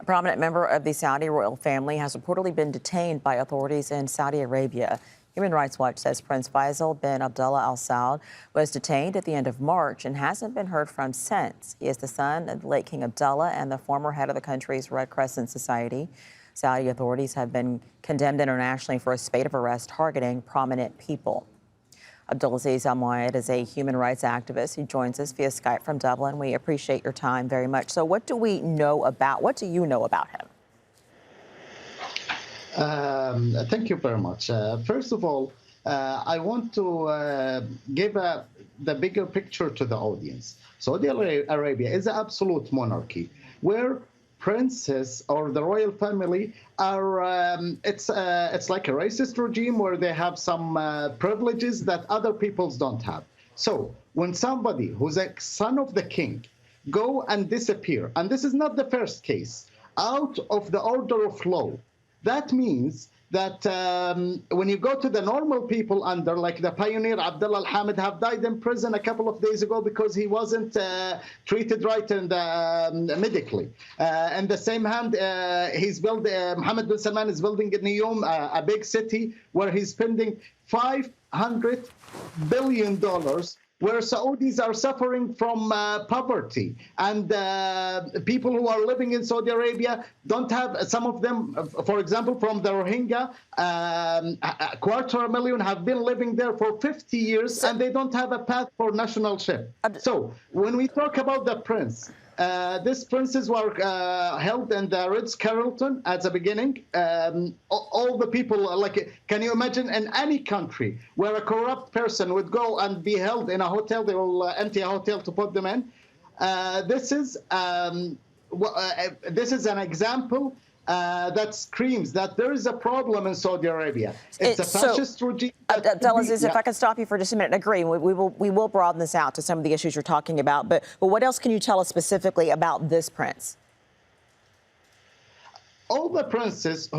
prominent member of the Saudi royal family has reportedly been detained by authorities in Saudi Arabia. Human Rights Watch says Prince Faisal bin Abdullah al-Saud was detained at the end of March and hasn't been heard from since. He is the son of the late King Abdullah and the former head of the country's Red Crescent Society. Saudi authorities have been condemned internationally for a spate of arrests targeting prominent people. ABDULAZIZ al-Moayyyad is a human rights activist who joins us via Skype from Dublin. We appreciate your time very much. So what do you know about him? Thank you very much. First of all, I want to give the bigger picture to the audience. Saudi Arabia is an absolute monarchy where princes or the royal family are, it's like a racist regime where they have some privileges that other peoples don't have. So when somebody who's a son of the king go and disappear, and this is not the first case, out of the order of law, that means that when you go to the normal people under, like the pioneer Abdullah al-Hamid have died in prison a couple of days ago because he wasn't treated right medically. In the same hand, Mohammed bin Salman is building in Neom, a big city where he's spending $500 billion, where Saudis are suffering from poverty, and people who are living in Saudi Arabia don't have, some of them, for example, from the Rohingya, 250,000 have been living there for 50 years, and they don't have a path for nationalship. So when we talk about the prince, these princes were held in the RITZ CARLTON at the beginning. All the people, like, can you imagine in any country where a corrupt person would go and be held in a hotel, they will empty a hotel to put them in? This is an example that screams that there is a problem in Saudi Arabia. It's a fascist regime. ABDULAZIZ, if I can stop you for just a minute, agree. We will broaden this out to some of the issues you're talking about. But what else can you tell us specifically about this prince? All the princes,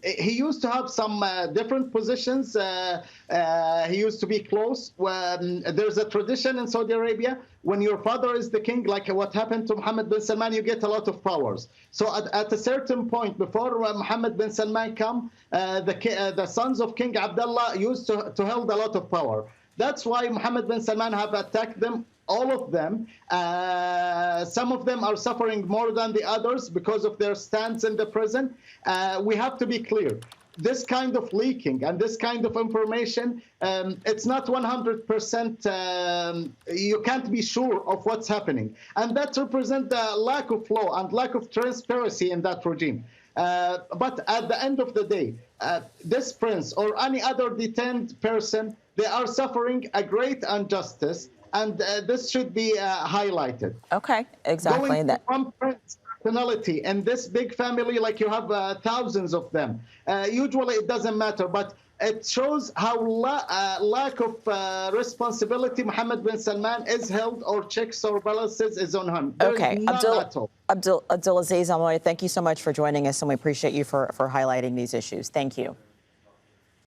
he used to have some different positions. He used to be close. There's a tradition in Saudi Arabia, when your father is the king, like what happened to Mohammed bin Salman, you get a lot of powers. So at a certain point, before Mohammed bin Salman come, the sons of King Abdullah used to hold a lot of power. That's why Mohammed bin Salman have attacked them, all of them. Some of them are suffering more than the others because of their stance in the prison. We have to be clear. This kind of leaking and this kind of information, it's not 100%, you can't be sure of what's happening. And that represents the lack of law and lack of transparency in that regime. But at the end of the day, this prince or any other detained person, they are suffering a great injustice, and this should be highlighted. Okay, exactly. Going to one prince personality and this big family, like you have thousands of them, usually it doesn't matter, but it shows how lack of responsibility Mohammed bin Salman is held, or checks or balances is on him. Okay, ABDULAZIZ al-Moayyyad, thank you so much for joining us, and we appreciate you for highlighting these issues. Thank you.